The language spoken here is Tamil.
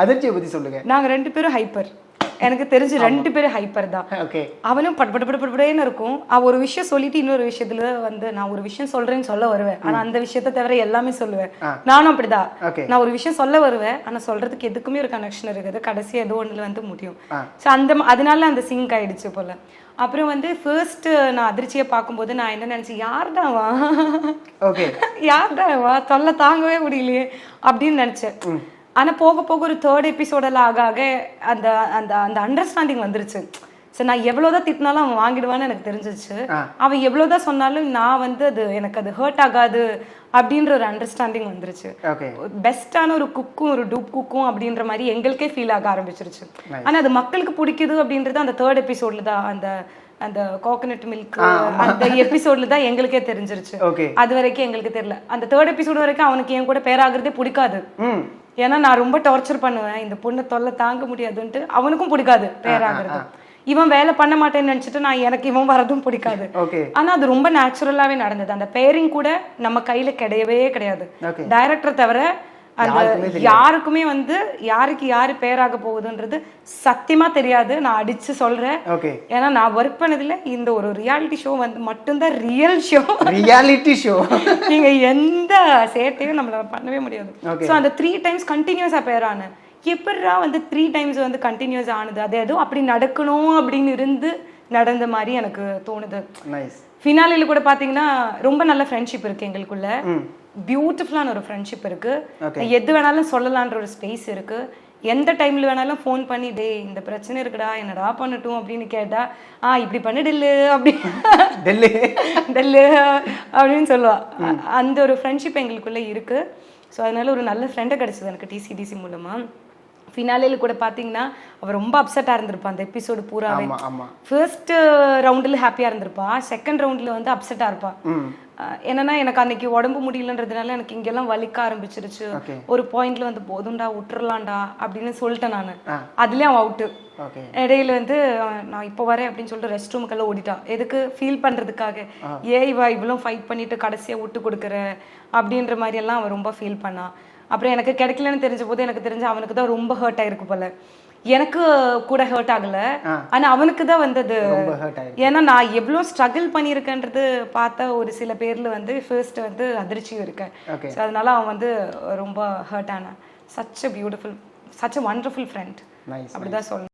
அதிர்ச்சியை பத்தி சொல்லுங்க. நாங்க 2 பேரும் ஹைப்பர். எனக்கு தெரிஞ்சு 2 பேரும் ஹைப்பர் தான். அவனும் படபடன்னு இருக்கும். ஒரு விஷயம் சொல்லிட்டு இன்னொரு விஷயத்துல வந்து நான் ஒரு விஷயம் சொல்றேன்னு சொல்ல வருவேன். ஆனா அந்த விஷயத்தை தவிர எல்லாமே சொல்லுவேன். நானும் அப்படிதான். நான் ஒரு விஷயம் சொல்ல வருவேன். ஆனா சொல்றதுக்கு எதுக்குமே ஒரு கனெக்ஷன் இருக்குது. கடைசி ஏதோ ஒண்ணுல வந்து முடியும். ஸோ அதனால அந்த சிங்க் ஆயிடுச்சு போல. அப்புறம் வந்து ஃபர்ஸ்ட் நான் அதிர்ச்சியை பார்க்கும்போது நான் என்ன நினைச்சேன், யார்டாவா தொல்லை தாங்கவே முடியலையே அப்படின்னு நினைச்சேன். ஆனா போக போக ஒரு 3rd எபிசோடெல்லாம் ஆக அந்த அந்த அந்த அண்டர்ஸ்டாண்டிங் வந்துருச்சு. சரி, நான் எவ்வளவுதான் திட்டினாலும் அவன் வாங்கிடுவான்னு எனக்கு தெரிஞ்சிச்சு. அவன் எவ்வளவுதான் சொன்னாலும் நான் வந்து எனக்கு அது ஹர்ட் ஆகாது அப்படின்ற ஒரு அண்டர்ஸ்டாண்டிங் வந்துருச்சு. பெஸ்டான ஒரு குக்கும் ஒரு டூப் குக்கும் அப்படின்ற மாதிரி எங்களுக்கே ஃபீல் ஆக ஆரம்பிச்சிருச்சு. ஆனா அது மக்களுக்கு பிடிக்குது அப்படின்றது அந்த 3rd எபிசோட்ல தான், அந்த அந்த கோகனட் மில்க் அந்த எபிசோட்ல தான் எங்களுக்கே தெரிஞ்சிருச்சு. அது வரைக்கும் எங்களுக்கு தெரியல. அந்த 3rd எபிசோட் வரைக்கும் அவனுக்கு என் கூட பேராகிறதே பிடிக்காது. ஏன்னா நான் ரொம்ப டார்ச்சர் பண்ணுவேன், இந்த பொண்ணை தொல்லை தாங்க முடியாதுன்ட்டு. அவனுக்கும் பிடிக்காது பேராகிறது. இவன் வேலை பண்ண மாட்டேன்னு நினைச்சிட்டு எனக்கு இவன் வரதும் பிடிக்காது. ஆனா அது ரொம்ப நேச்சுரலாவே நடந்தது. அந்த பேரிங் கூட நம்ம கையில கிடையவே கிடையாது. டைரக்டர் தவிர அந்த யாருக்குமே வந்து யாருக்கு யாரு பேராக போகுதுன்றது சத்தியமா தெரியாது. நான் அடிச்சு சொல்றேன். ஏன்னா நான் ஒர்க் பண்ணதுல இந்த ஒரு ரியாலிட்டி ஷோ வந்து மட்டும்தான் ரியாலிட்டி ஷோ. நீங்க எந்த சேட்டையும் நம்மள பண்ணவே முடியாது. ஸோ அந்த 3 times கண்டினியூஸா பேரான எப்படா வந்து 3 times வந்து கண்டினியூஸ் ஆனது, அது ஏதோ அப்படி நடக்கணும் அப்படின்னு இருந்து நடந்த மாதிரி எனக்கு தோணுது. ஃபினாலில கூட பாத்தீங்கன்னா ரொம்ப நல்ல ஃப்ரெண்ட்ஷிப் இருக்கு எங்களுக்குள்ள. பியூட்டிஃபுல்லான ஒரு ஃப்ரெண்ட்ஷிப் இருக்கு. எது வேணாலும் சொல்லலான்ற ஒரு ஸ்பேஸ் இருக்கு. எந்த டைம்ல வேணாலும் ஃபோன் பண்ணி டே இந்த பிரச்சனை இருக்குடா என்னடா பண்ணட்டும் அப்படின்னு கேட்டா இப்படி பண்ணு டெல்லு அப்படி டெல்லு அப்படின்னு சொல்லுவா. அந்த ஒரு ஃப்ரெண்ட்ஷிப் எங்களுக்குள்ள இருக்கு. ஸோ அதனால ஒரு நல்ல ஃப்ரெண்டை கிடைச்சது எனக்கு டிசிடிசி மூலமா. ஃபினாலேல கூட பார்த்தீங்கன்னா அவள் ரொம்ப அப்செட்டாக இருந்திருப்பான் அந்த எபிசோடு பூராவே. ஃபர்ஸ்ட் ரவுண்டில் ஹாப்பியாக இருந்திருப்பா, செகண்ட் ரவுண்டில் வந்து அப்செட்டாக இருப்பான். என்னன்னா எனக்கு அன்னைக்கு உடம்பு முடியலன்றதுனால எனக்கு இங்கெல்லாம் வலிக்க ஆரம்பிச்சிருச்சு. ஒரு பாயிண்ட்ல வந்து போதும்டா விட்டுறலாம்டா அப்படின்னு சொல்லிட்டேன் நான். அதுலயும் அவன் அவுட்டு. இடையில வந்து நான் இப்போ வரேன் அப்படின்னு சொல்லிட்டு ரெஸ்ட் ரூமுக்கெல்லாம் ஓடிட்டான். எதுக்கு ஃபீல் பண்றதுக்காக, இவ இவ்வளோ ஃபைட் பண்ணிட்டு கடைசியா விட்டு கொடுக்குற அப்படின்ற மாதிரி எல்லாம் அவன் ரொம்ப ஃபீல் பண்ணான். அப்புறம் எனக்கு கிடைக்கலன்னு தெரிஞ்ச போது எனக்கு தெரிஞ்ச அவனுக்கு தான் ரொம்ப ஹர்ட் ஆயிருக்கு போல. எனக்கு கூட ஹர்ட் ஆகல, ஆனா அவனுக்கு தான் வந்தது. ஏன்னா நான் எவ்வளவு ஸ்ட்ரகிள் பண்ணியிருக்கேன்றது பார்த்த ஒரு சில பேர்ல வந்து ஃபர்ஸ்ட் வந்து அதிர்ச்சியும் இருக்கேன். அதனால அவன் வந்து ரொம்ப ஹர்ட் ஆனான். Such a beautiful, such a wonderful friend அப்படிதான் சொல்லணும்.